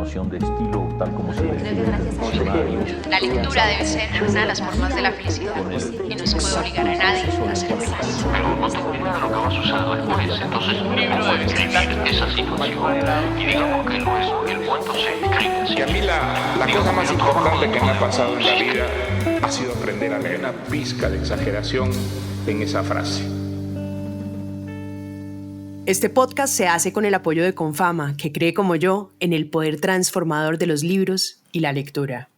noción de estilo tal como se define en el diccionario. La lectura debe ser una de las formas de la felicidad y no se puede obligar a nadie a ser feliz. Pero no tengo idea de lo que vas a usar después. Entonces un libro debe escribir esa situación. Y digamos que lo es, el cuento se escribe así. Que a mí la cosa más importante que me ha pasado en la vida ha sido aprender a leer una pizca de exageración en esa frase. Este podcast se hace con el apoyo de Confama, que cree como yo en el poder transformador de los libros y la lectura.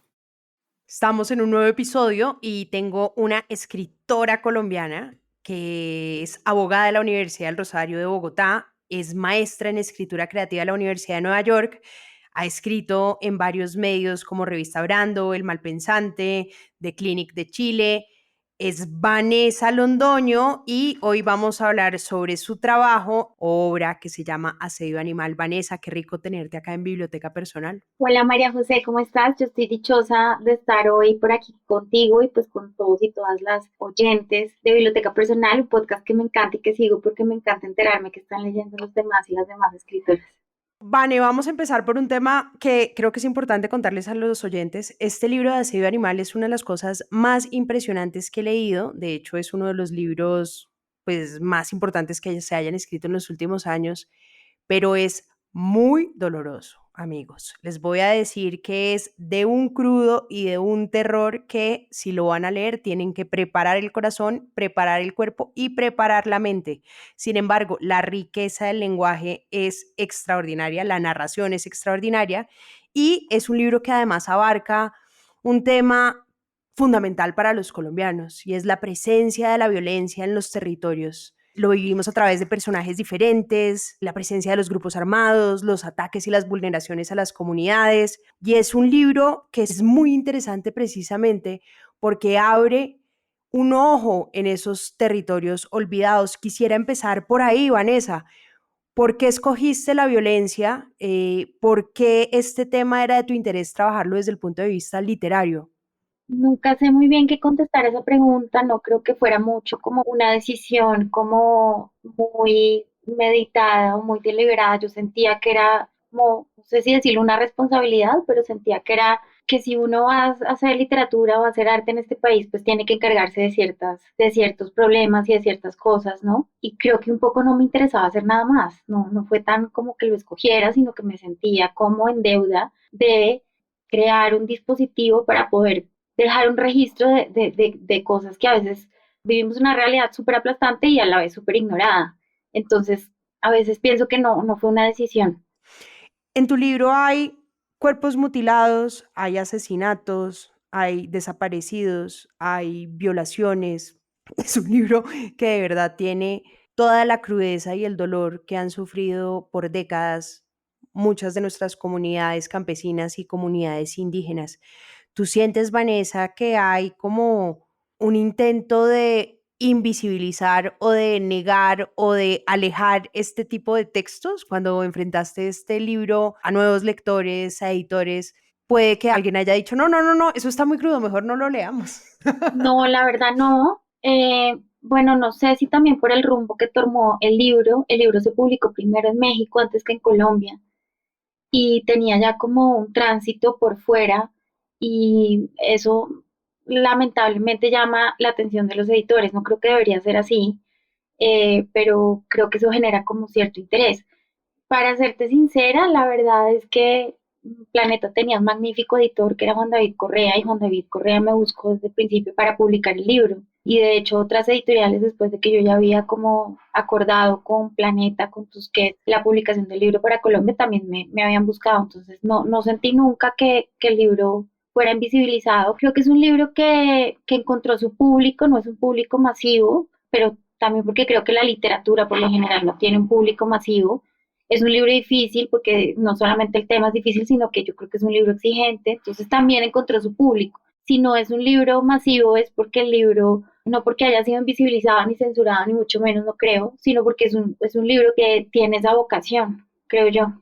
Estamos en un nuevo episodio y tengo una escritora colombiana que es abogada de la Universidad del Rosario de Bogotá, es maestra en escritura creativa de la Universidad de Nueva York, ha escrito en varios medios como Revista Brando, El Malpensante, The Clinic de Chile. Es Vanessa Londoño y hoy vamos a hablar sobre su trabajo, obra que se llama Asedio Animal. Vanessa, qué rico tenerte acá en Biblioteca Personal. Hola María José, ¿cómo estás? Yo estoy dichosa de estar hoy por aquí contigo y pues con todos y todas las oyentes de Biblioteca Personal, un podcast que me encanta y que sigo porque me encanta enterarme que están leyendo los demás y las demás escritoras. Vane, vamos a empezar por un tema que creo que es importante contarles a los oyentes. Este libro de Asedio Animal es una de las cosas más impresionantes que he leído. De hecho, es uno de los libros pues, más importantes que se hayan escrito en los últimos años, pero es muy doloroso, amigos. Les voy a decir que es de un crudo y de un terror que si lo van a leer tienen que preparar el corazón, preparar el cuerpo y preparar la mente. Sin embargo, la riqueza del lenguaje es extraordinaria, la narración es extraordinaria y es un libro que además abarca un tema fundamental para los colombianos y es la presencia de la violencia en los territorios. Lo vivimos a través de personajes diferentes, la presencia de los grupos armados, los ataques y las vulneraciones a las comunidades. Y es un libro que es muy interesante precisamente porque abre un ojo en esos territorios olvidados. Quisiera empezar por ahí, Vanessa. ¿Por qué escogiste la violencia? ¿Por qué este tema era de tu interés trabajarlo desde el punto de vista literario? Nunca sé muy bien qué contestar a esa pregunta, no creo que fuera mucho como una decisión como muy meditada o muy deliberada. Yo sentía que era como, no sé si decirlo una responsabilidad, pero sentía que era que si uno va a hacer literatura o a hacer arte en este país, pues tiene que encargarse de ciertos problemas y de ciertas cosas, ¿no? Y creo que un poco no me interesaba hacer nada más, no fue tan como que lo escogiera, sino que me sentía como en deuda de crear un dispositivo para poder dejar un registro de cosas que a veces vivimos una realidad súper aplastante y a la vez súper ignorada. Entonces, a veces pienso que no fue una decisión. En tu libro hay cuerpos mutilados, hay asesinatos, hay desaparecidos, hay violaciones. Es un libro que de verdad tiene toda la crudeza y el dolor que han sufrido por décadas muchas de nuestras comunidades campesinas y comunidades indígenas. ¿Tú sientes, Vanessa, que hay como un intento de invisibilizar o de negar o de alejar este tipo de textos cuando enfrentaste este libro a nuevos lectores, a editores? Puede que alguien haya dicho, no, eso está muy crudo, mejor no lo leamos. No, la verdad no. Bueno, no sé si también por el rumbo que tomó el libro se publicó primero en México antes que en Colombia y tenía ya como un tránsito por fuera y eso lamentablemente llama la atención de los editores. No creo que debería ser así, pero creo que eso genera como cierto interés. Para serte sincera, la verdad es que Planeta tenía un magnífico editor que era Juan David Correa y Juan David Correa me buscó desde el principio para publicar el libro. Y de hecho otras editoriales después de que yo ya había como acordado con Planeta, con Tusquets, la publicación del libro para Colombia también me habían buscado. Entonces no sentí nunca que el libro fuera invisibilizado. Creo que es un libro que encontró su público, no es un público masivo, pero también porque creo que la literatura por lo general no tiene un público masivo. Es un libro difícil porque no solamente el tema es difícil, sino que yo creo que es un libro exigente, entonces también encontró su público. Si no es un libro masivo es porque el libro, no porque haya sido invisibilizado ni censurado, ni mucho menos, no creo, sino porque es un libro que tiene esa vocación, creo yo.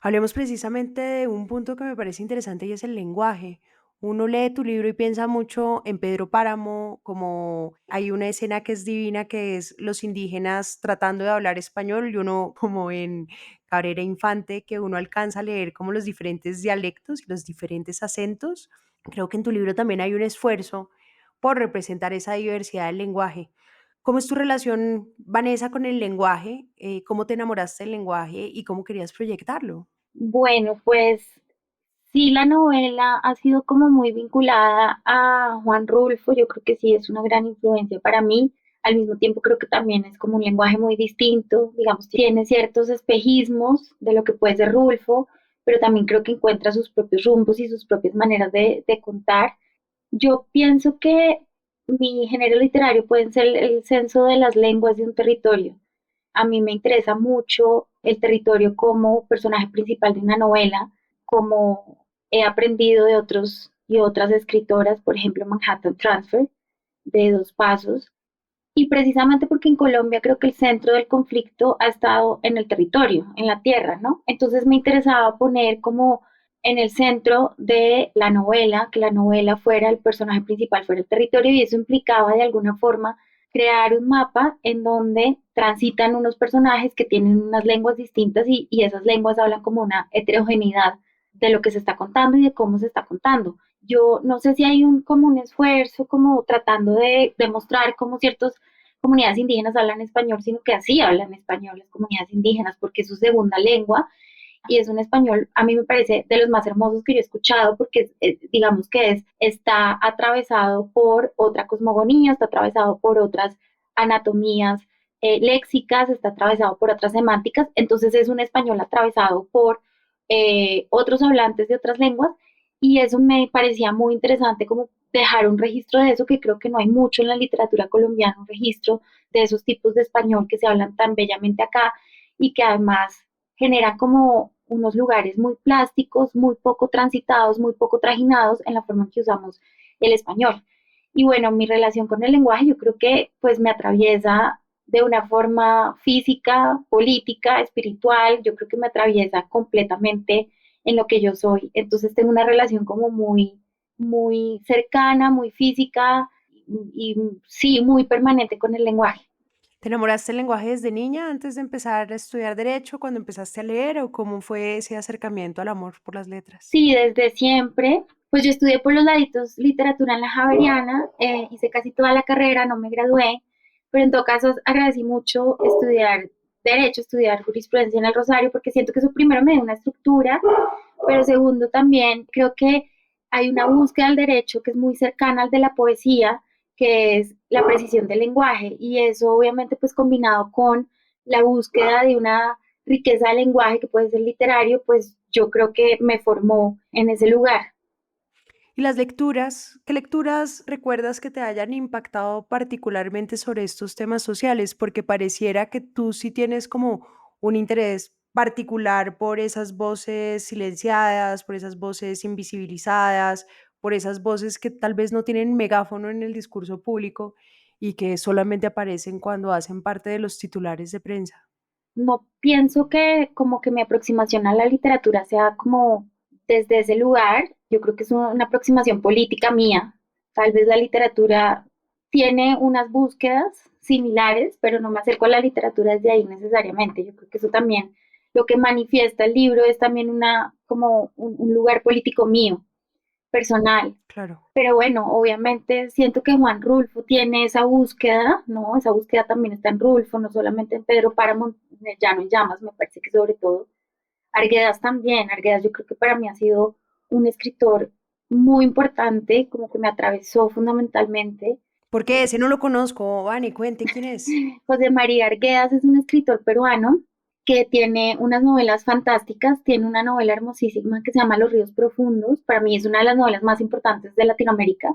Hablemos precisamente de un punto que me parece interesante y es el lenguaje. Uno lee tu libro y piensa mucho en Pedro Páramo, como hay una escena que es divina, que es los indígenas tratando de hablar español y uno como en Cabrera Infante, que uno alcanza a leer como los diferentes dialectos y los diferentes acentos. Creo que en tu libro también hay un esfuerzo por representar esa diversidad del lenguaje. ¿Cómo es tu relación, Vanessa, con el lenguaje? ¿Cómo te enamoraste del lenguaje y cómo querías proyectarlo? Bueno, pues sí, la novela ha sido como muy vinculada a Juan Rulfo, yo creo que sí es una gran influencia para mí. Al mismo tiempo creo que también es como un lenguaje muy distinto, digamos, tiene ciertos espejismos de lo que puede ser Rulfo, pero también creo que encuentra sus propios rumbos y sus propias maneras de contar. Yo pienso que mi género literario puede ser el censo de las lenguas de un territorio. A mí me interesa mucho el territorio como personaje principal de una novela, como he aprendido de otros y otras escritoras, por ejemplo, Manhattan Transfer, de Dos Pasos, y precisamente porque en Colombia creo que el centro del conflicto ha estado en el territorio, en la tierra, ¿no? Entonces me interesaba poner como en el centro de la novela, que la novela fuera el personaje principal, fuera el territorio, y eso implicaba de alguna forma crear un mapa en donde transitan unos personajes que tienen unas lenguas distintas y esas lenguas hablan como una heterogeneidad de lo que se está contando y de cómo se está contando. Yo no sé si hay como un esfuerzo como tratando de demostrar cómo ciertas comunidades indígenas hablan español, sino que así hablan español las comunidades indígenas porque es su segunda lengua y es un español, a mí me parece de los más hermosos que yo he escuchado porque digamos que está atravesado por otra cosmogonía, está atravesado por otras anatomías léxicas, está atravesado por otras semánticas, entonces es un español atravesado por otros hablantes de otras lenguas y eso me parecía muy interesante como dejar un registro de eso que creo que no hay mucho en la literatura colombiana, un registro de esos tipos de español que se hablan tan bellamente acá y que además generan como unos lugares muy plásticos, muy poco transitados, muy poco trajinados en la forma en que usamos el español. Y bueno, mi relación con el lenguaje yo creo que pues me atraviesa de una forma física, política, espiritual, yo creo que me atraviesa completamente en lo que yo soy. Entonces tengo una relación como muy cercana, muy física y sí, muy permanente con el lenguaje. ¿Te enamoraste del lenguaje desde niña antes de empezar a estudiar derecho, cuando empezaste a leer, o cómo fue ese acercamiento al amor por las letras? Sí, desde siempre. Pues yo estudié por los laditos literatura en la Javeriana, hice casi toda la carrera, no me gradué, pero en todo caso agradecí mucho estudiar derecho, estudiar jurisprudencia en el Rosario, porque siento que eso primero me dio una estructura, pero segundo también creo que hay una búsqueda del derecho que es muy cercana al de la poesía, que es la precisión del lenguaje, y eso obviamente pues combinado con la búsqueda de una riqueza de lenguaje que puede ser literario, pues yo creo que me formó en ese lugar. Y las lecturas, ¿qué lecturas recuerdas que te hayan impactado particularmente sobre estos temas sociales? Porque pareciera que tú sí tienes como un interés particular por esas voces silenciadas, por esas voces invisibilizadas, por esas voces que tal vez no tienen megáfono en el discurso público y que solamente aparecen cuando hacen parte de los titulares de prensa. No pienso que como que mi aproximación a la literatura sea como desde ese lugar, yo creo que es una aproximación política mía. Tal vez la literatura tiene unas búsquedas similares, pero no me acerco a la literatura desde ahí necesariamente. Yo creo que eso también lo que manifiesta el libro es también como un lugar político mío, personal. Claro. Pero bueno, obviamente siento que Juan Rulfo tiene esa búsqueda, ¿no? Esa búsqueda también está en Rulfo, no solamente en Pedro Páramo, en El Llano en Llamas, me parece que sobre todo. Arguedas también, Arguedas yo creo que para mí ha sido un escritor muy importante, como que me atravesó fundamentalmente. ¿Por qué? Ese no lo conozco. Vani, cuente quién es. José María Arguedas es un escritor peruano que tiene unas novelas fantásticas, tiene una novela hermosísima que se llama Los Ríos Profundos, para mí es una de las novelas más importantes de Latinoamérica.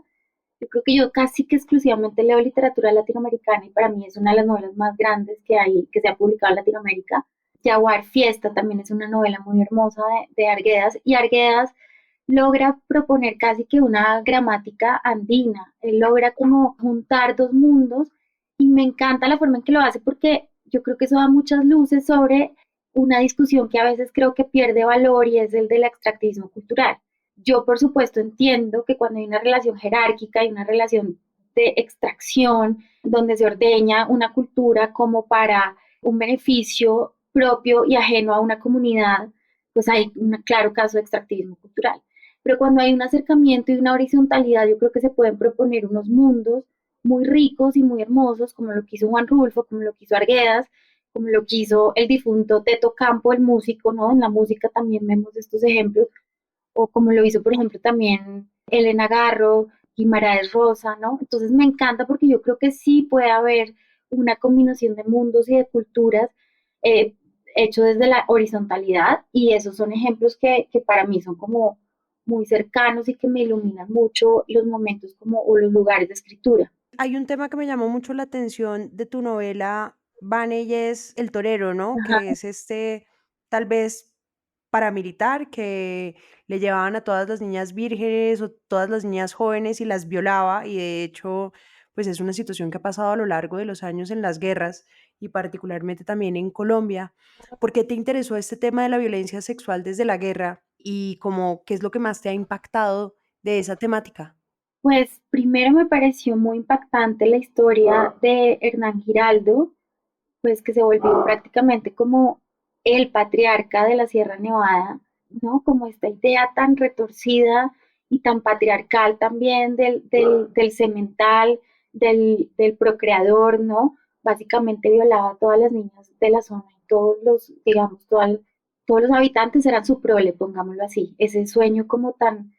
Yo creo que yo casi que exclusivamente leo literatura latinoamericana y para mí es una de las novelas más grandes que hay, que se ha publicado en Latinoamérica. Jaguar Fiesta también es una novela muy hermosa de Arguedas y Arguedas logra proponer casi que una gramática andina, él logra como juntar dos mundos y me encanta la forma en que lo hace porque yo creo que eso da muchas luces sobre una discusión que a veces creo que pierde valor y es el del extractivismo cultural. Yo, por supuesto, entiendo que cuando hay una relación jerárquica y una relación de extracción donde se ordeña una cultura como para un beneficio propio y ajeno a una comunidad, pues hay un claro caso de extractivismo cultural. Pero cuando hay un acercamiento y una horizontalidad, yo creo que se pueden proponer unos mundos muy ricos y muy hermosos, como lo quiso Juan Rulfo, como lo quiso Arguedas, como lo quiso el difunto Teto Campo, el músico, ¿no? En la música también vemos estos ejemplos, o como lo hizo, por ejemplo, también Elena Garro, Guimaraes Rosa, ¿no? Entonces me encanta porque yo creo que sí puede haber una combinación de mundos y de culturas eh, hecho desde la horizontalidad, y esos son ejemplos que para mí son como muy cercanos y que me iluminan mucho los momentos como o los lugares de escritura. Hay un tema que me llamó mucho la atención de tu novela, Vane, y es el torero, ¿no? Ajá. Que es tal vez paramilitar que le llevaban a todas las niñas vírgenes o todas las niñas jóvenes y las violaba, y de hecho, pues es una situación que ha pasado a lo largo de los años en las guerras y particularmente también en Colombia. ¿Por qué te interesó este tema de la violencia sexual desde la guerra y como qué es lo que más te ha impactado de esa temática? Pues primero me pareció muy impactante la historia de Hernán Giraldo, pues que se volvió prácticamente como el patriarca de la Sierra Nevada, ¿no? Como esta idea tan retorcida y tan patriarcal también del semental, del procreador, ¿no? Básicamente violaba a todas las niñas de la zona y todos los, digamos, todos los habitantes eran su prole, pongámoslo así. Ese sueño como tan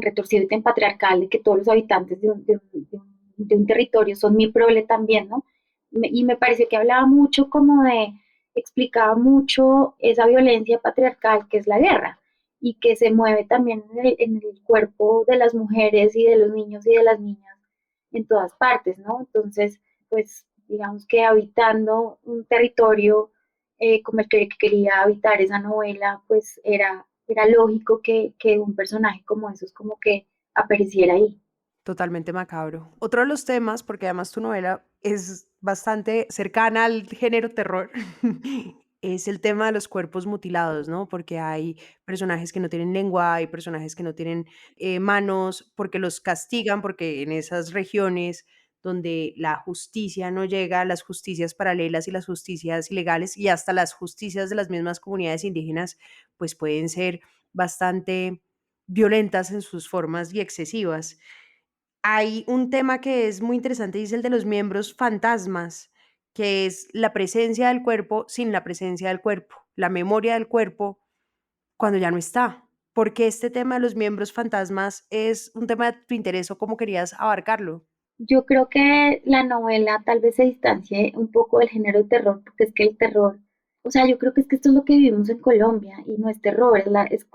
retorcido y tan patriarcal de que todos los habitantes de un territorio son mi prole también, ¿no? Y me pareció que hablaba mucho como de, explicaba mucho esa violencia patriarcal que es la guerra y que se mueve también en el cuerpo de las mujeres y de los niños y de las niñas en todas partes, ¿no? Entonces, pues digamos que habitando un territorio como el que quería habitar esa novela, pues era lógico que un personaje como esos como que apareciera ahí. Totalmente macabro. Otro de los temas, porque además tu novela es bastante cercana al género terror, es el tema de los cuerpos mutilados, ¿no? Porque hay personajes que no tienen lengua, hay personajes que no tienen manos, porque los castigan, porque en esas regiones donde la justicia no llega, las justicias paralelas y las justicias ilegales y hasta las justicias de las mismas comunidades indígenas, pues pueden ser bastante violentas en sus formas y excesivas. Hay un tema que es muy interesante y es el de los miembros fantasmas, que es la presencia del cuerpo sin la presencia del cuerpo, la memoria del cuerpo cuando ya no está. Porque este tema de los miembros fantasmas es un tema de tu interés o cómo querías abarcarlo. Yo creo que la novela tal vez se distancie un poco del género de terror, porque es que el terror, o sea, yo creo que es que esto es lo que vivimos en Colombia y no es terror,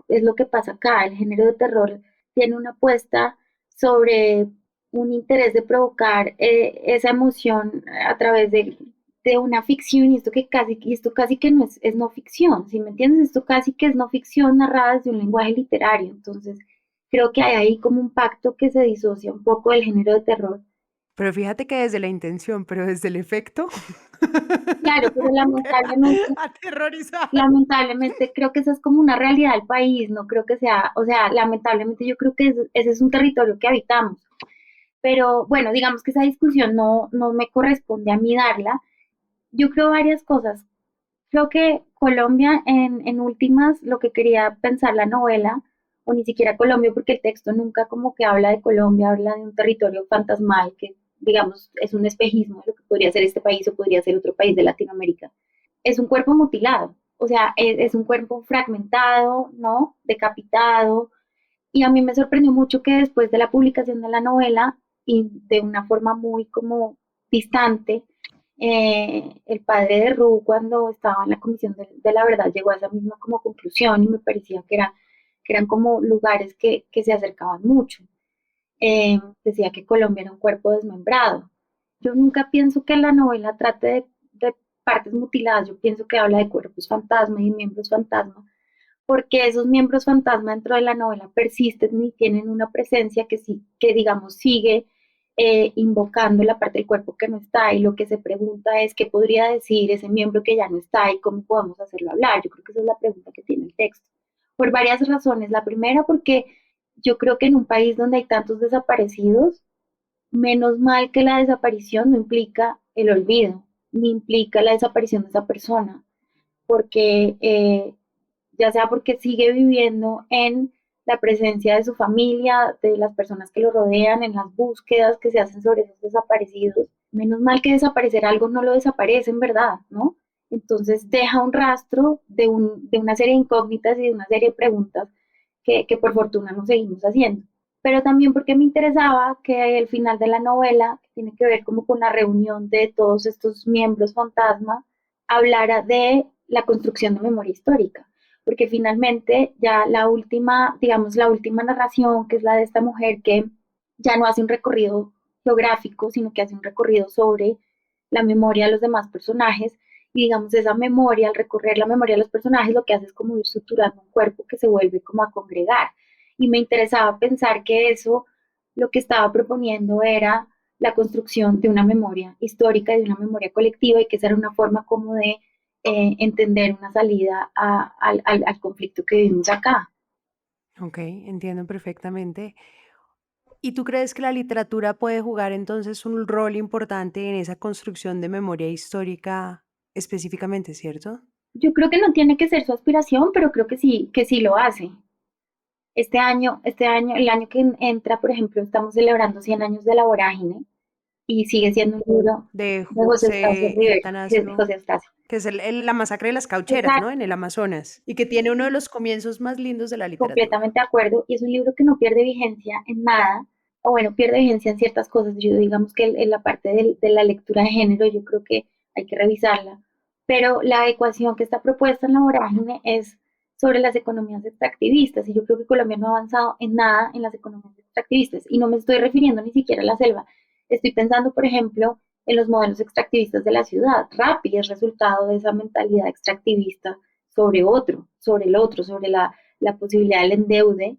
es lo que pasa acá. El género de terror tiene una apuesta sobre un interés de provocar esa emoción a través de una ficción, y esto casi que no es no ficción, ¿sí me entiendes? Esto casi que es no ficción narrada desde un lenguaje literario. Entonces creo que hay ahí como un pacto que se disocia un poco del género de terror. Pero fíjate que desde la intención, pero desde el efecto, Claro, pero te aterrorizar. lamentablemente creo que esa es como una realidad del país, no creo que sea, o sea, lamentablemente yo creo que ese es un territorio que habitamos. Pero bueno, digamos que esa discusión no me corresponde a mí darla. Yo creo varias cosas. Creo que Colombia, en últimas, lo que quería pensar la novela, o ni siquiera Colombia, porque el texto nunca como que habla de Colombia, habla de un territorio fantasmal que, digamos, es un espejismo de lo que podría ser este país o podría ser otro país de Latinoamérica. Es un cuerpo mutilado, o sea, es un cuerpo fragmentado, ¿no? Decapitado. Y a mí me sorprendió mucho que después de la publicación de la novela, y de una forma muy como distante, el padre de Ru, cuando estaba en la Comisión de la Verdad, llegó a esa misma como conclusión y me parecía que eran como lugares que se acercaban mucho. Decía que Colombia era un cuerpo desmembrado. Yo nunca pienso que la novela trate de partes mutiladas, yo pienso que habla de cuerpos fantasma y miembros fantasma, porque esos miembros fantasma dentro de la novela persisten y tienen una presencia que sí, que digamos sigue invocando la parte del cuerpo que no está, y lo que se pregunta es qué podría decir ese miembro que ya no está y cómo podemos hacerlo hablar. Yo creo que esa es la pregunta que tiene el texto. Por varias razones. La primera, porque yo creo que en un país donde hay tantos desaparecidos, menos mal que la desaparición no implica el olvido, ni implica la desaparición de esa persona, porque ya sea porque sigue viviendo en la presencia de su familia, de las personas que lo rodean, en las búsquedas que se hacen sobre esos desaparecidos. Menos mal que desaparecer algo no lo desaparece en verdad, ¿no? Entonces deja un rastro de una serie de incógnitas y de una serie de preguntas que por fortuna nos seguimos haciendo. Pero también porque me interesaba que el final de la novela, que tiene que ver como con la reunión de todos estos miembros fantasma, hablara de la construcción de memoria histórica, porque finalmente ya la última, digamos, la última narración, que es la de esta mujer que ya no hace un recorrido geográfico, sino que hace un recorrido sobre la memoria de los demás personajes, y digamos, esa memoria, al recorrer la memoria de los personajes, lo que hace es como ir suturando un cuerpo que se vuelve como a congregar. Y me interesaba pensar que eso, lo que estaba proponiendo era la construcción de una memoria histórica y de una memoria colectiva, y que esa era una forma como de entender una salida al conflicto que vivimos acá. Ok, entiendo perfectamente. ¿Y tú crees que la literatura puede jugar entonces un rol importante en esa construcción de memoria histórica específicamente, cierto? Yo creo que no tiene que ser su aspiración, pero creo que sí lo hace. El año que entra, por ejemplo, estamos celebrando 100 años de La Vorágine, y sigue siendo un libro De de José Eustacio José Rivera, que es Atanasio, José Eustacio. que es la masacre de las caucheras, ¿no? Exacto, En el Amazonas, y que tiene uno de los comienzos más lindos de la literatura. completamente de acuerdo, y es un libro que no pierde vigencia en nada, o bueno, pierde vigencia en ciertas cosas. Yo digamos que en la parte de la lectura de género yo creo que hay que revisarla, pero la ecuación que está propuesta en La Vorágine es sobre las economías extractivistas, y yo creo que Colombia no ha avanzado en nada en las economías extractivistas, y no me estoy refiriendo ni siquiera a la selva. Estoy pensando, por ejemplo, en los modelos extractivistas de la ciudad. Rappi es resultado de esa mentalidad extractivista sobre otro, sobre el otro, sobre la posibilidad del endeude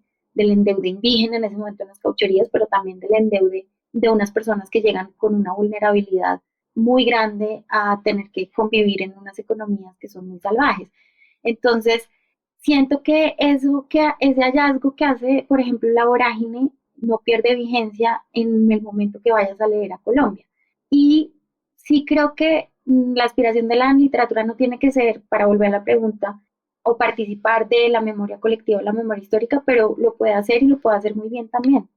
indígena en ese momento en las caucherías, pero también del endeude de unas personas que llegan con una vulnerabilidad muy grande a tener que convivir en unas economías que son muy salvajes. Entonces, siento que ese hallazgo que hace, por ejemplo, La Vorágine, no pierde vigencia en el momento que vayas a leer a Colombia. Y sí creo que la aspiración de la literatura no tiene que ser, para volver a la pregunta, o participar de la memoria colectiva o la memoria histórica, pero lo puede hacer, y lo puede hacer muy bien también.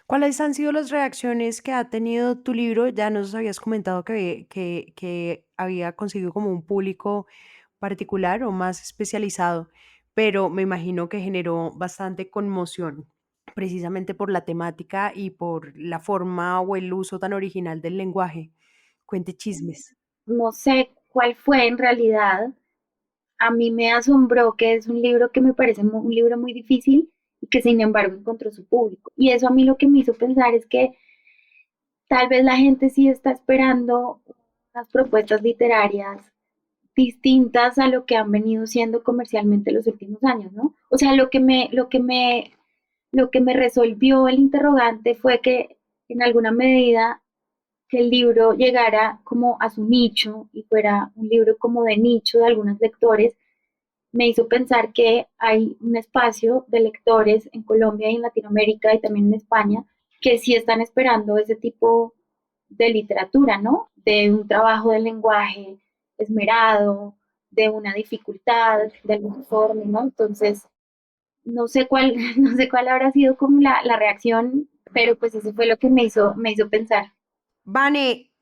¿Cuáles han sido las reacciones que ha tenido tu libro? Ya nos habías comentado que había conseguido como un público particular o más especializado, pero me imagino que generó bastante conmoción, precisamente por la temática y por la forma o el uso tan original del lenguaje. Cuente chismes. No sé cuál fue en realidad. A mí me asombró que es un libro que me parece un libro muy difícil, y que sin embargo encontró su público. Y eso a mí lo que me hizo pensar es que tal vez la gente sí está esperando unas propuestas literarias distintas a lo que han venido siendo comercialmente los últimos años, ¿no? O sea, lo que me resolvió el interrogante fue que en alguna medida que el libro llegara como a su nicho y fuera un libro como de nicho de algunos lectores, me hizo pensar que hay un espacio de lectores en Colombia y en Latinoamérica y también en España que sí están esperando ese tipo de literatura, ¿no? De un trabajo del lenguaje esmerado, de una dificultad, de alguna forma, ¿no? Entonces, no sé cuál, no sé cuál habrá sido como la reacción, pero pues eso fue lo que me hizo pensar. Vane,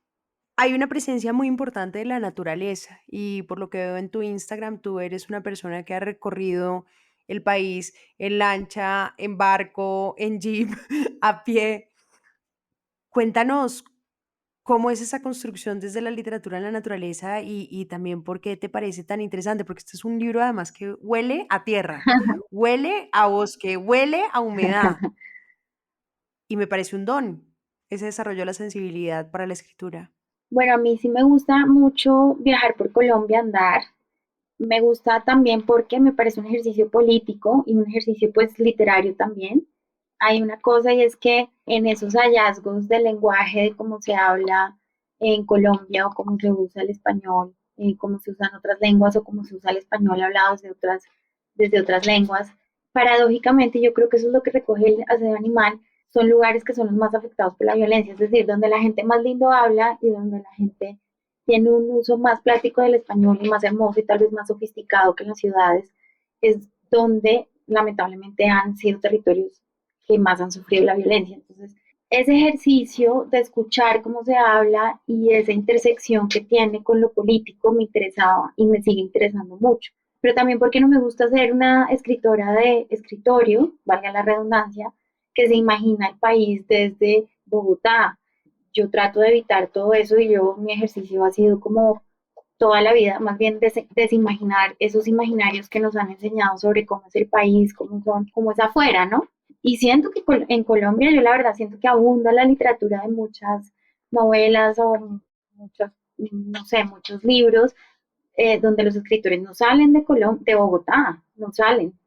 hay una presencia muy importante de la naturaleza y por lo que veo en tu Instagram, tú eres una persona que ha recorrido el país en lancha, en barco, en jeep, a pie. Cuéntanos cómo es esa construcción desde la literatura en la naturaleza y también por qué te parece tan interesante, porque este es un libro además que huele a tierra, huele a bosque, huele a humedad y me parece un don ese desarrollo de la sensibilidad para la escritura. Bueno, a mí sí me gusta mucho viajar por Colombia, andar. Me gusta también porque me parece un ejercicio político y un ejercicio pues literario también. Hay una cosa, y es que en esos hallazgos del lenguaje, de cómo se habla en Colombia o cómo se usa el español, cómo se usan otras lenguas o cómo se usa el español hablado desde otras lenguas, paradójicamente yo creo que eso es lo que recoge el Aseo Animal, son lugares que son los más afectados por la violencia, es decir, donde la gente más lindo habla y donde la gente tiene un uso más práctico del español y más hermoso y tal vez más sofisticado que en las ciudades, es donde lamentablemente han sido territorios que más han sufrido la violencia. Entonces, ese ejercicio de escuchar cómo se habla y esa intersección que tiene con lo político me interesaba y me sigue interesando mucho. Pero también porque no me gusta ser una escritora de escritorio, valga la redundancia, que se imagina el país desde Bogotá. Yo trato de evitar todo eso y mi ejercicio ha sido como toda la vida, más bien desimaginar esos imaginarios que nos han enseñado sobre cómo es el país, cómo es afuera, ¿no? Y siento que en Colombia, yo la verdad siento que abunda la literatura de muchas novelas o muchos, no sé, muchos libros donde los escritores no salen de Bogotá, no salen.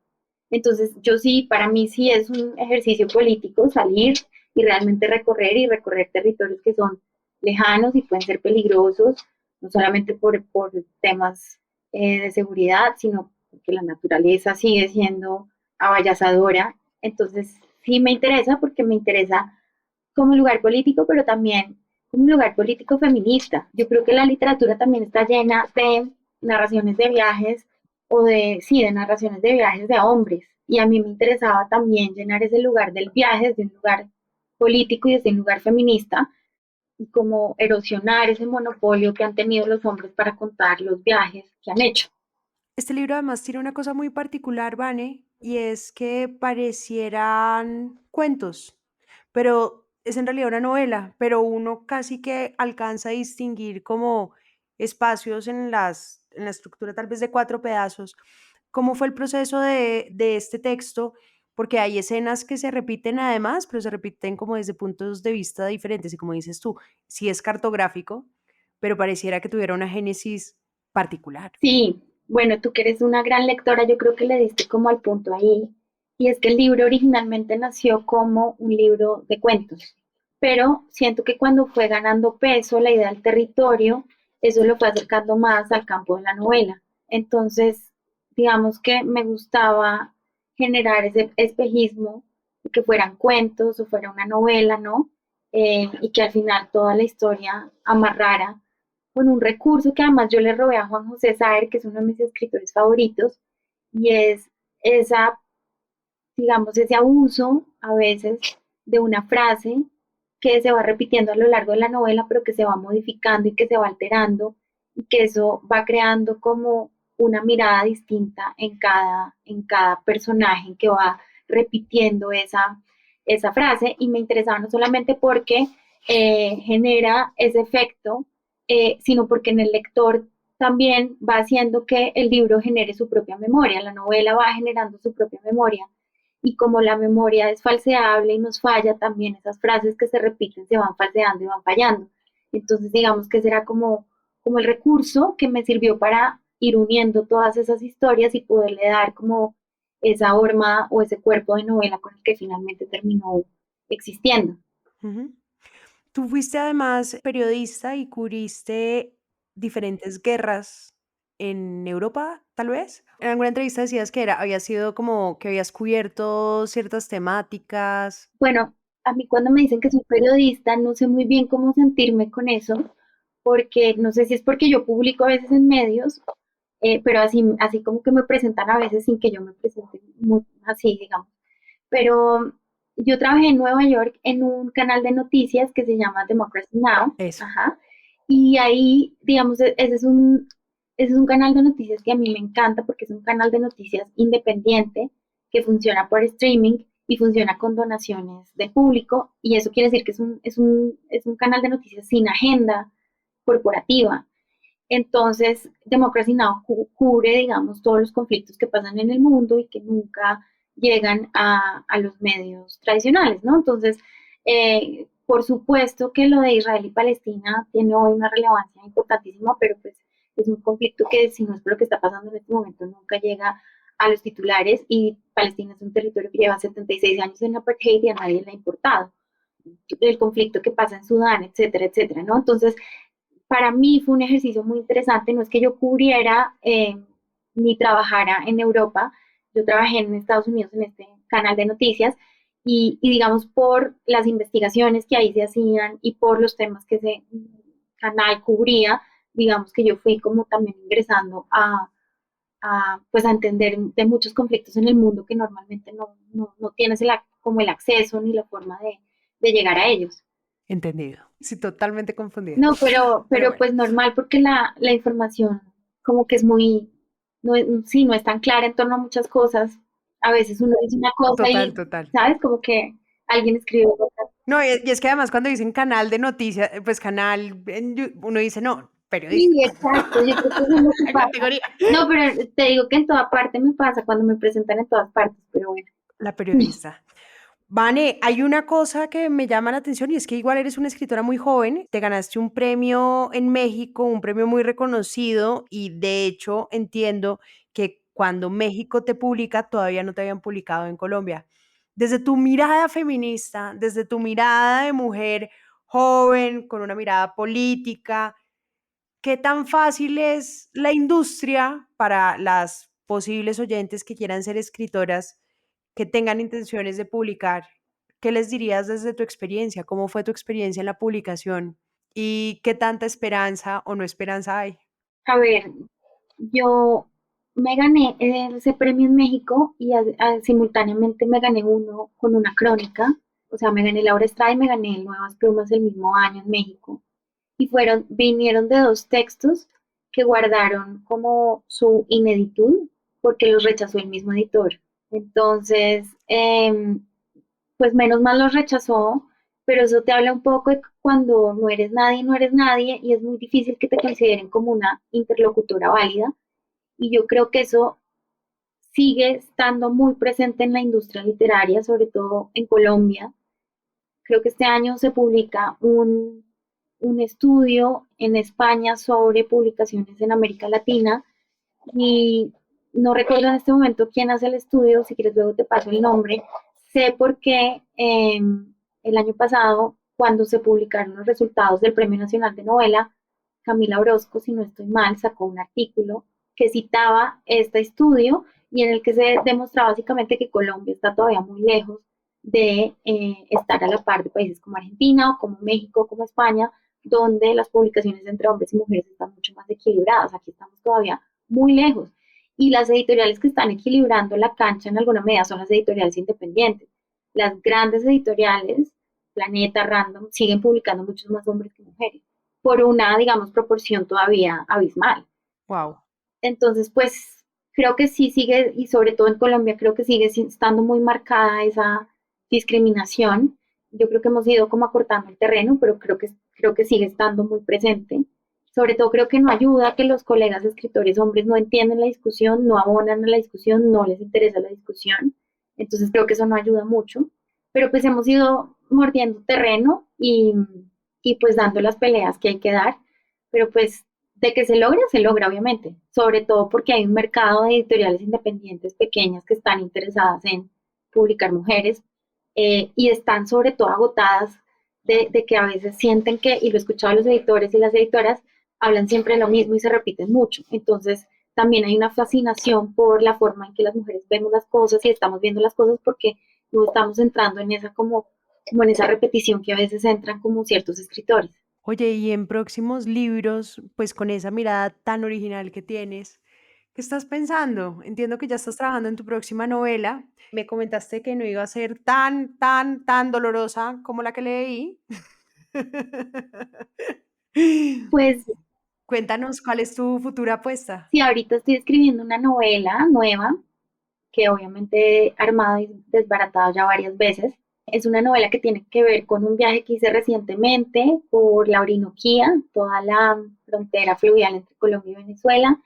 Entonces, yo sí, para mí sí es un ejercicio político salir y realmente recorrer territorios que son lejanos y pueden ser peligrosos, no solamente por temas de seguridad, sino porque la naturaleza sigue siendo avallazadora. Entonces, sí me interesa porque me interesa como lugar político, pero también como lugar político feminista. Yo creo que la literatura también está llena de narraciones de viajes de narraciones de viajes de hombres. Y a mí me interesaba también llenar ese lugar del viaje desde un lugar político y desde un lugar feminista, y como erosionar ese monopolio que han tenido los hombres para contar los viajes que han hecho. Este libro además tiene una cosa muy particular, Vane, y es que parecieran cuentos, pero es en realidad una novela, pero uno casi que alcanza a distinguir como espacios en la estructura tal vez de 4 pedazos. ¿Cómo fue el proceso de este texto? Porque hay escenas que se repiten además, pero se repiten como desde puntos de vista diferentes. Y como dices tú, sí es cartográfico, pero pareciera que tuviera una génesis particular. Sí, bueno, tú que eres una gran lectora, yo creo que le diste como al punto ahí. Y es que el libro originalmente nació como un libro de cuentos, pero siento que cuando fue ganando peso la idea del territorio, eso lo fue acercando más al campo de la novela. Entonces, digamos que me gustaba generar ese espejismo, que fueran cuentos o fuera una novela, ¿no? Y que al final toda la historia amarrara con un recurso que además yo le robé a Juan José Saer, que es uno de mis escritores favoritos, y es esa, digamos, ese abuso a veces de una frase que se va repitiendo a lo largo de la novela, pero que se va modificando y que se va alterando, y que eso va creando como una mirada distinta en cada personaje que va repitiendo esa frase. Y me interesaba no solamente porque genera ese efecto, sino porque en el lector también va haciendo que el libro genere su propia memoria, la novela va generando su propia memoria, y como la memoria es falseable y nos falla, también esas frases que se repiten se van falseando y van fallando. Entonces digamos que será como el recurso que me sirvió para ir uniendo todas esas historias y poderle dar como esa horma o ese cuerpo de novela con el que finalmente terminó existiendo. Ujú. Tú fuiste además periodista y cubriste diferentes guerras en Europa, tal vez. En alguna entrevista decías que había sido como que habías cubierto ciertas temáticas. Bueno, a mí cuando me dicen que soy periodista, no sé muy bien cómo sentirme con eso, porque no sé si es porque yo publico a veces en medios, pero así como que me presentan a veces sin que yo me presente así, digamos. Pero yo trabajé en Nueva York en un canal de noticias que se llama Democracy Now! Eso. Ajá. Y ahí, digamos, ese es un canal de noticias que a mí me encanta porque es un canal de noticias independiente que funciona por streaming y funciona con donaciones del público, y eso quiere decir que es un canal de noticias sin agenda corporativa. Entonces, Democracy Now! Cubre, digamos, todos los conflictos que pasan en el mundo y que nunca llegan a los medios tradicionales, ¿no? Entonces, por supuesto que lo de Israel y Palestina tiene hoy una relevancia importantísima, pero pues es un conflicto que, si no es por lo que está pasando en este momento, nunca llega a los titulares, y Palestina es un territorio que lleva 76 años en apartheid y a nadie le ha importado. El conflicto que pasa en Sudán, etcétera, etcétera, ¿no? Entonces, para mí fue un ejercicio muy interesante. No es que yo cubriera ni trabajara en Europa, yo trabajé en Estados Unidos en este canal de noticias, y digamos por las investigaciones que ahí se hacían y por los temas que ese canal cubría, digamos que yo fui como también ingresando pues a entender de muchos conflictos en el mundo que normalmente no tienes como el acceso ni la forma de llegar a ellos. Entendido. Sí, totalmente confundida. No, Pero pero bueno, pues normal porque la información como que es muy, no es, sí, no es tan clara en torno a muchas cosas. A veces uno dice una cosa total, y, total. ¿sabes? Como que alguien escribe otra. No, y es que además cuando dicen canal de noticias, pues canal, uno dice, no, Sí, periodista, exacto, yo creo que eso es lo que pasa. categoría. No, pero te digo que en toda parte me pasa cuando me presentan en todas partes, pero bueno. La periodista. Vane, hay una cosa que me llama la atención y es que igual eres una escritora muy joven, te ganaste un premio en México, un premio muy reconocido y de hecho entiendo que cuando México te publica todavía no te habían publicado en Colombia. Desde tu mirada feminista, desde tu mirada de mujer joven, con una mirada política, ¿qué tan fácil es la industria para las posibles oyentes que quieran ser escritoras, que tengan intenciones de publicar? ¿Qué les dirías desde tu experiencia? ¿Cómo fue tu experiencia en la publicación? ¿Y qué tanta esperanza o no esperanza hay? A ver, yo me gané ese premio en México y simultáneamente me gané uno con una crónica, o sea, me gané Laura Estrada y me gané Nuevas Plumas el mismo año en México. Y vinieron de dos textos que guardaron como su ineditud porque los rechazó el mismo editor. Entonces, pues menos mal los rechazó, pero eso te habla un poco de cuando no eres nadie, no eres nadie y es muy difícil que te consideren como una interlocutora válida. Y yo creo que eso sigue estando muy presente en la industria literaria, sobre todo en Colombia. Creo que este año se publica un estudio en España sobre publicaciones en América Latina y no recuerdo en este momento quién hace el estudio, si quieres luego te paso el nombre. Sé por qué el año pasado, cuando se publicaron los resultados del Premio Nacional de Novela, Camila Orozco, si no estoy mal, sacó un artículo que citaba este estudio y en el que se demostraba básicamente que Colombia está todavía muy lejos de estar a la par de países como Argentina o como México, como España, donde las publicaciones entre hombres y mujeres están mucho más equilibradas. Aquí estamos todavía muy lejos. Y las editoriales que están equilibrando la cancha en alguna medida son las editoriales independientes. Las grandes editoriales, Planeta, Random, siguen publicando muchos más hombres que mujeres, por una, digamos, proporción todavía abismal. Wow. Entonces, pues creo que sí sigue, y sobre todo en Colombia, creo que sigue estando muy marcada esa discriminación. Yo creo que hemos ido como acortando el terreno, pero creo que sigue estando muy presente. Sobre todo creo que no ayuda que los colegas escritores hombres no entienden la discusión, no abonan a la discusión, no les interesa la discusión. Entonces creo que eso no ayuda mucho. Pero pues hemos ido mordiendo terreno y pues dando las peleas que hay que dar. Pero pues de que se logra obviamente. Sobre todo porque hay un mercado de editoriales independientes pequeñas que están interesadas en publicar mujeres y están sobre todo agotadas de que a veces sienten que, y lo he escuchado a los editores y las editoras, hablan siempre lo mismo y se repiten mucho. Entonces, también hay una fascinación por la forma en que las mujeres vemos las cosas y estamos viendo las cosas porque no estamos entrando en esa como en esa repetición que a veces entran como ciertos escritores. Oye, y en próximos libros, pues con esa mirada tan original que tienes, ¿qué estás pensando? Entiendo que ya estás trabajando en tu próxima novela. Me comentaste que no iba a ser tan, tan, tan dolorosa como la que leí. Pues Cuéntanos cuál es tu futura apuesta. sí, ahorita estoy escribiendo una novela nueva que obviamente he armado y desbaratado ya varias veces. Es una novela que tiene que ver con un viaje que hice recientemente por la Orinoquía, toda la frontera fluvial entre Colombia y Venezuela.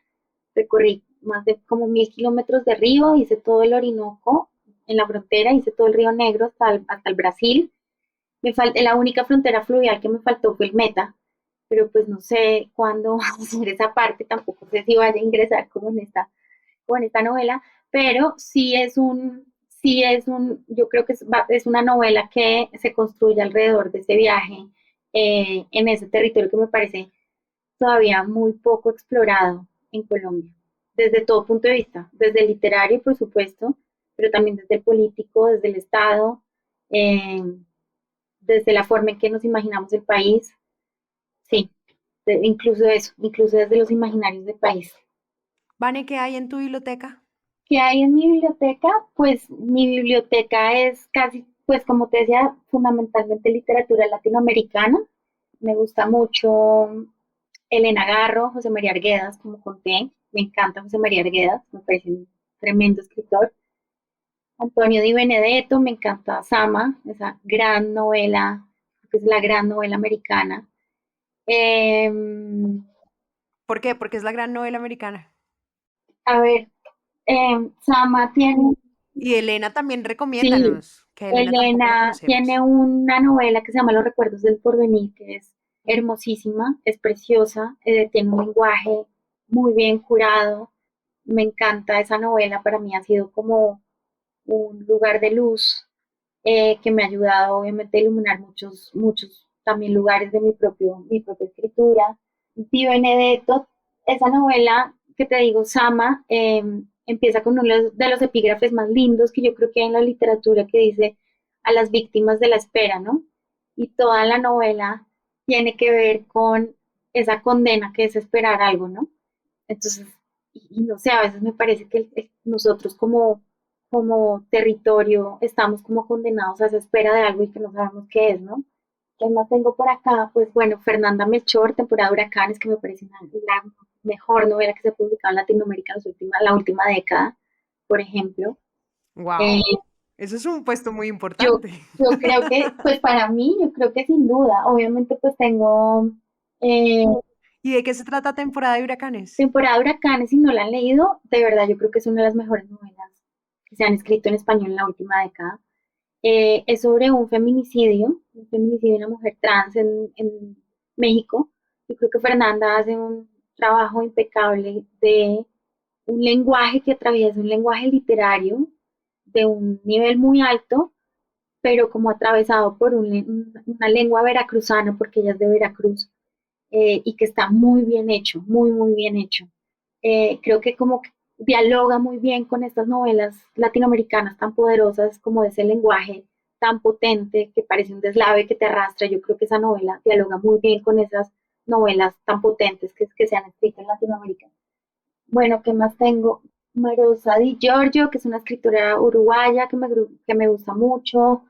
Recorrí más de como 1000 kilómetros de río, hice todo el Orinoco en la frontera, hice todo el Río Negro hasta el Brasil. La única frontera fluvial que me faltó fue el Meta, pero pues no sé cuándo vamos a hacer esa parte, tampoco sé si vaya a ingresar como en esta novela, pero yo creo que es una novela que se construye alrededor de ese viaje en ese territorio que me parece todavía muy poco explorado en Colombia, desde todo punto de vista, desde el literario, por supuesto, pero también desde el político, desde el Estado, eh, desde la forma en que nos imaginamos el país. Sí, incluso eso, incluso desde los imaginarios del país. Vane, ¿qué hay en tu biblioteca? ¿Qué hay en mi biblioteca? Pues mi biblioteca es casi, pues como te decía, fundamentalmente literatura latinoamericana. Me gusta mucho Elena Garro, José María Arguedas, como conté. Me encanta José María Arguedas, me parece un tremendo escritor. Antonio Di Benedetto, me encanta Sama, esa gran novela, que es la gran novela americana. Em, ¿Por qué? Porque es la gran novela americana. a ver, Sama tiene, Y Elena también sí, recomiéndanos, que Elena tampoco la Elena tiene conocemos. una novela que se llama Los Recuerdos del Porvenir, que es hermosísima, es preciosa, tiene un lenguaje muy bien curado. Me encanta esa novela, para mí ha sido como un lugar de luz que me ha ayudado obviamente a iluminar muchos también lugares de mi propia escritura. Di Benedetto, esa novela que te digo, Sama, empieza con uno de los epígrafes más lindos que yo creo que hay en la literatura, que dice a las víctimas de la espera, ¿no? Y toda la novela tiene que ver con esa condena que es esperar algo, ¿no? Entonces, y no sé, a veces me parece que nosotros como territorio estamos como condenados a esa espera de algo y que no sabemos qué es, ¿no? ¿Qué más tengo por acá? Pues bueno, Fernanda Melchor, temporada de huracanes, que me parece la mejor novela que se ha publicado en Latinoamérica en la última década, por ejemplo. Eh, Wow, eso es un puesto muy yo, importante. yo creo que, pues para mí, yo creo que sin duda, obviamente pues tengo eh, ¿Y de qué se trata Temporada de Huracanes? temporada de huracanes, si no la han leído, de verdad yo creo que es una de las mejores novelas que se han escrito en español en la última década. Es sobre un feminicidio de una mujer trans en México. Yo creo que Fernanda hace un trabajo impecable de un lenguaje que atraviesa un lenguaje literario de un nivel muy alto, pero como atravesado por una lengua veracruzana, porque ella es de Veracruz, y que está muy bien hecho, muy bien hecho. Creo que como que dialoga muy bien con estas novelas latinoamericanas tan poderosas, como de ese lenguaje tan potente que parece un deslave que te arrastra. Yo creo que esa novela dialoga muy bien con esas novelas tan potentes que se han escrito en Latinoamérica. Bueno, ¿qué más tengo? Marosa Di Giorgio, que es una escritora uruguaya que me gusta mucho.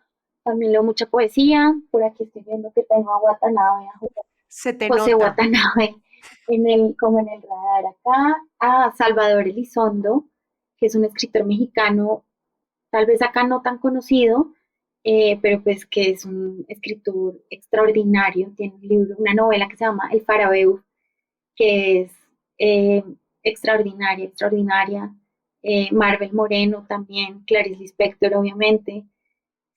También leo mucha poesía. Por aquí estoy viendo que tengo a Watanabe, a Se te José nota. Watanabe como en el radar acá. A Salvador Elizondo, que es un escritor mexicano, tal vez acá no tan conocido, pero pues que es un escritor extraordinario. Tiene un libro, una novela que se llama El Farabeu, que es eh, extraordinaria. Marvel Moreno también, Clarice Lispector, obviamente.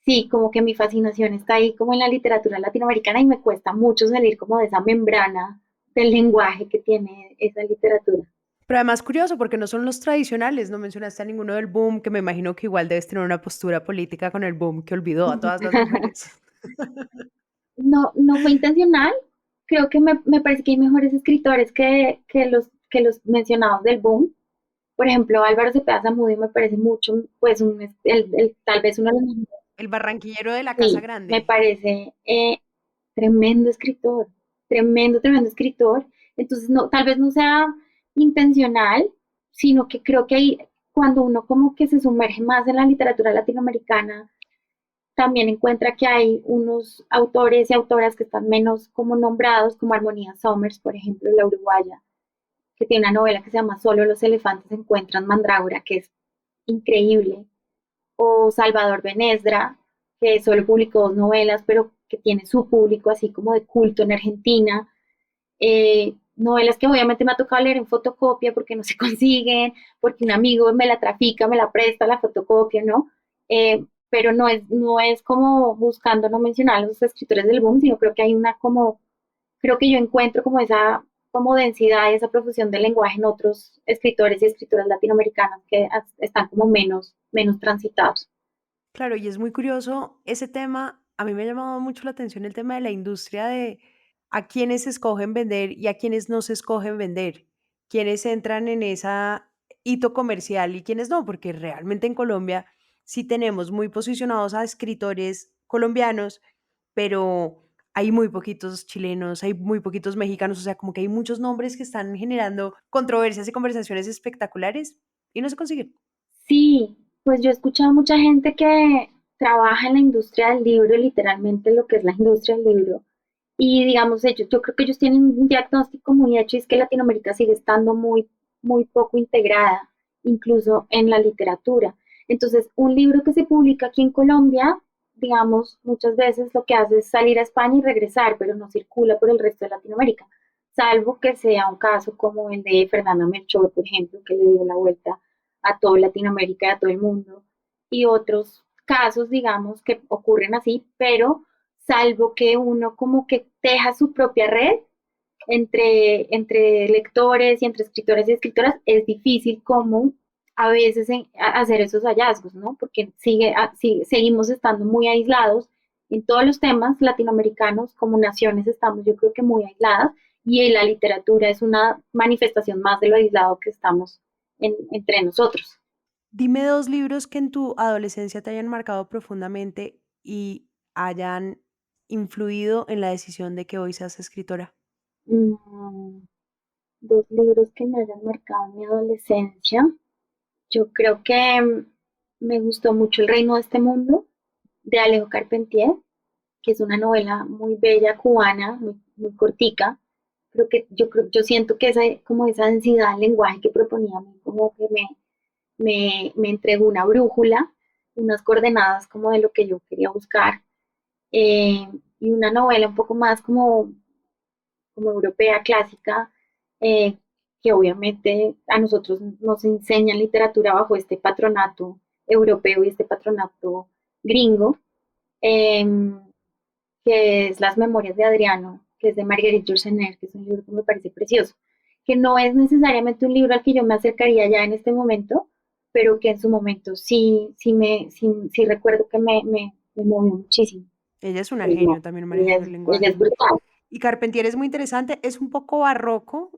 Sí, como que mi fascinación está ahí como en la literatura latinoamericana y me cuesta mucho salir como de esa membrana del lenguaje que tiene esa literatura. Pero además curioso porque no son los tradicionales, no mencionaste a ninguno del boom, que me imagino que igual debes tener una postura política con el boom que olvidó a todas las mujeres. No, no fue intencional. Creo que me parece que hay mejores escritores que los mencionados del boom. Por ejemplo, Álvaro Cepeda Zamudio me parece mucho, pues tal vez uno de los mejores. El barranquillero de la Casa Sí, me Grande. parece tremendo escritor, tremendo escritor. Entonces, no, tal vez no sea intencional, sino que creo que cuando uno como que se sumerge más en la literatura latinoamericana, también encuentra que hay unos autores y autoras que están menos como nombrados, como Armonía Somers, por ejemplo, la uruguaya, que tiene una novela que se llama Solo los elefantes encuentran mandrágora, que es increíble, o Salvador Benesdra, que solo publicó dos novelas, pero que tiene su público así como de culto en Argentina. Novelas que obviamente me ha tocado leer en fotocopia porque no se consiguen, porque un amigo me la trafica, me la presta la fotocopia, ¿no? Pero no es como buscando no mencionar a los escritores del boom, sino creo que hay una como, creo que yo encuentro como esa como densidad y esa profusión del lenguaje en otros escritores y escritoras latinoamericanas que están como menos transitados. Claro, y es muy curioso ese tema. A mí me ha llamado mucho la atención el tema de la industria de a quienes escogen vender y a quienes no se escogen vender, quienes entran en esa hito comercial y quienes no, porque realmente en Colombia sí tenemos muy posicionados a escritores colombianos, pero hay muy poquitos chilenos, hay muy poquitos mexicanos, o sea, como que hay muchos nombres que están generando controversias y conversaciones espectaculares y no se consiguen. Sí, pues yo he escuchado mucha gente que trabaja en la industria del libro, literalmente lo que es la industria del libro. Y digamos, ellos, yo creo que ellos tienen un diagnóstico muy hecho y es que Latinoamérica sigue estando muy poco integrada, incluso en la literatura. Entonces, un libro que se publica aquí en Colombia, digamos, muchas veces lo que hace es salir a España y regresar, pero no circula por el resto de Latinoamérica, salvo que sea un caso como el de Fernanda Melchor, por ejemplo, que le dio la vuelta a toda Latinoamérica y a todo el mundo, y otros casos, digamos, que ocurren así, pero salvo que uno como que teja su propia red entre lectores y entre escritores y escritoras, es difícil como a veces hacer esos hallazgos, ¿no? Porque seguimos estando muy aislados en todos los temas latinoamericanos, como naciones estamos yo creo que muy aisladas, y la literatura es una manifestación más de lo aislado que estamos entre nosotros. Dime 2 libros que en tu adolescencia te hayan marcado profundamente y hayan influido en la decisión de que hoy seas escritora. Mm, Dos libros que me hayan marcado en mi adolescencia. Yo creo que me gustó mucho El reino de este mundo, de Alejo Carpentier, que es una novela muy bella cubana, muy cortica. Yo siento que como esa densidad del lenguaje que proponía a mí, como que me entregó una brújula, unas coordenadas como de lo que yo quería buscar, eh, y una novela un poco más como europea, clásica, eh, que obviamente a nosotros nos enseñan literatura bajo este patronato europeo y este patronato gringo, eh, que es Las Memorias de Adriano, que es de Marguerite Yourcenar, que es un libro que me parece precioso, que no es necesariamente un libro al que yo me acercaría ya en este momento, pero que en su momento sí recuerdo que me movió muchísimo. Ella es una Ella, genio también ella manejando el ella es lenguaje. brutal. Y Carpentier es muy interesante, es un poco barroco,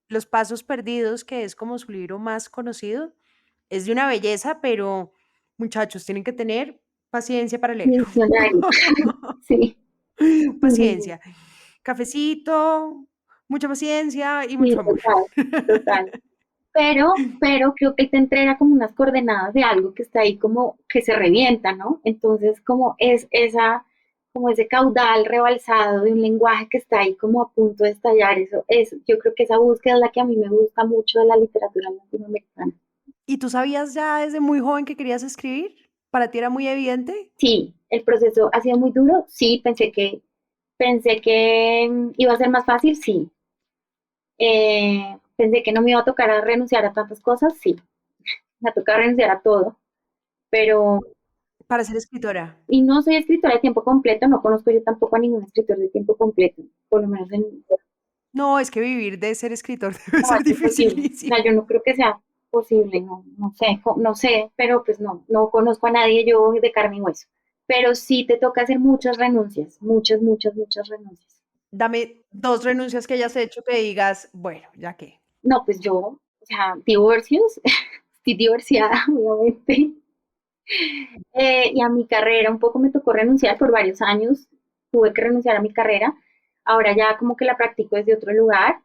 Los Pasos Perdidos, que es como su libro más conocido, es de una belleza, pero muchachos, tienen que tener paciencia para leerlo. Diccionario, sí. Paciencia. Cafecito, mucha paciencia y Sí, mucho amor. total, total. Pero creo que él te entrega como unas coordenadas de algo que está ahí como que se revienta, ¿no? Entonces, como ese caudal rebalsado de un lenguaje que está ahí como a punto de estallar, yo creo que esa búsqueda es la que a mí me gusta mucho de la literatura latinoamericana. ¿Y tú sabías ya desde muy joven que querías escribir? ¿Para ti era muy evidente? Sí, el proceso ha sido muy duro, sí, pensé que iba a ser más fácil, sí. Pensé que no me iba a tocar a renunciar a tantas cosas, sí. Me ha tocado renunciar a todo, pero Para ser escritora. y no soy escritora de tiempo completo, no conozco yo tampoco a ningún escritor de tiempo completo, por lo menos No, es que vivir de ser escritor debe no, ser es imposible. O sea, dificilísimo. yo no creo que sea posible, no sé, pero pues no conozco a nadie yo de carne y hueso. Pero sí te toca hacer muchas renuncias, muchas renuncias. Dame 2 renuncias que hayas hecho que digas, bueno, ya que. No, pues yo, o sea, divorcios, estoy divorciada, obviamente. Y a mi carrera un poco me tocó renunciar por varios años, tuve que renunciar a mi carrera, ahora ya como que la practico desde otro lugar,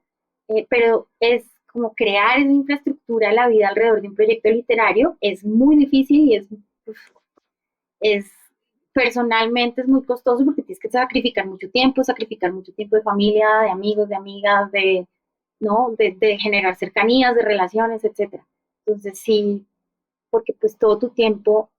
pero es como crear esa infraestructura de la vida alrededor de un proyecto literario es muy difícil y uf, es personalmente es muy costoso porque tienes que sacrificar mucho tiempo de familia, de amigos, de amigas, ¿no? De generar cercanías, de relaciones, etcétera. Entonces sí, porque pues todo tu tiempo,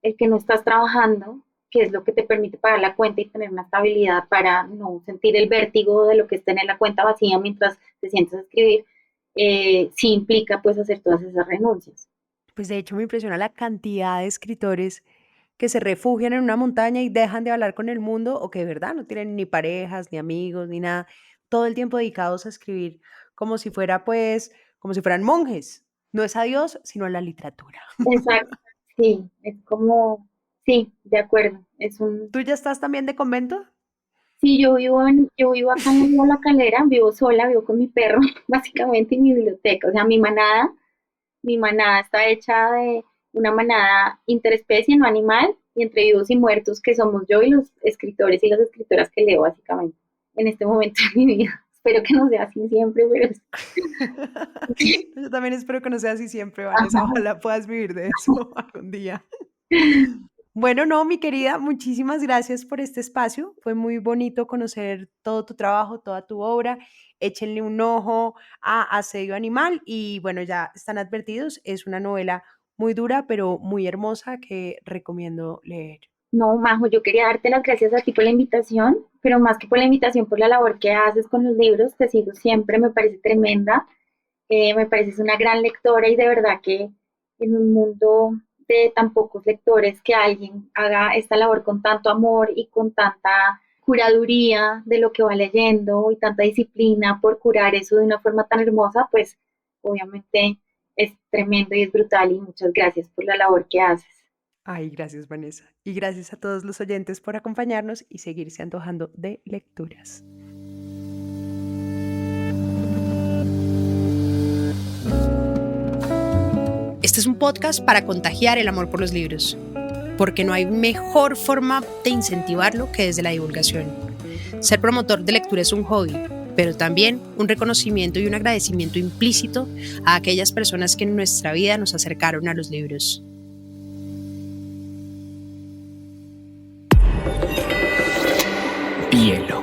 el que no estás trabajando, que es lo que te permite pagar la cuenta y tener una estabilidad para no sentir el vértigo de lo que es tener la cuenta vacía mientras te sientes a escribir, sí implica pues hacer todas esas renuncias. Pues de hecho me impresiona la cantidad de escritores que se refugian en una montaña y dejan de hablar con el mundo o que de verdad no tienen ni parejas, ni amigos, ni nada, todo el tiempo dedicados a escribir como si fuera pues, como si fueran monjes. No es a Dios, sino a la literatura. Exacto, sí, es como, sí, de acuerdo, ¿Tú ya estás también de convento? sí, yo vivo acá en la Vía La Calera, vivo sola, vivo con mi perro, básicamente, y mi biblioteca, o sea, mi manada está hecha de una manada interespecie, no animal, y entre vivos y muertos, que somos yo y los escritores y las escritoras que leo básicamente en este momento de mi vida. Espero que no sea así siempre, pero Yo también espero que no sea así siempre, Vanessa. Ojalá puedas vivir de eso algún día. Bueno, no, mi querida, muchísimas gracias por este espacio. Fue muy bonito conocer todo tu trabajo, toda tu obra. Échenle un ojo a Asedio Animal y bueno, ya están advertidos. Es una novela muy dura, pero muy hermosa que recomiendo leer. no, Majo, yo quería darte las gracias a ti por la invitación, pero más que por la invitación, por la labor que haces con los libros, te sigo siempre, me parece tremenda, me pareces una gran lectora y de verdad que en un mundo de tan pocos lectores que alguien haga esta labor con tanto amor y con tanta curaduría de lo que va leyendo y tanta disciplina por curar eso de una forma tan hermosa, pues obviamente es tremendo y es brutal y muchas gracias por la labor que haces. Ay, gracias, Vanessa. Y gracias a todos los oyentes por acompañarnos y seguirse antojando de lecturas. Este es un podcast para contagiar el amor por los libros, porque no hay mejor forma de incentivarlo que desde la divulgación. Ser promotor de lectura es un hobby, pero también un reconocimiento y un agradecimiento implícito a aquellas personas que en nuestra vida nos acercaron a los libros. Hielo.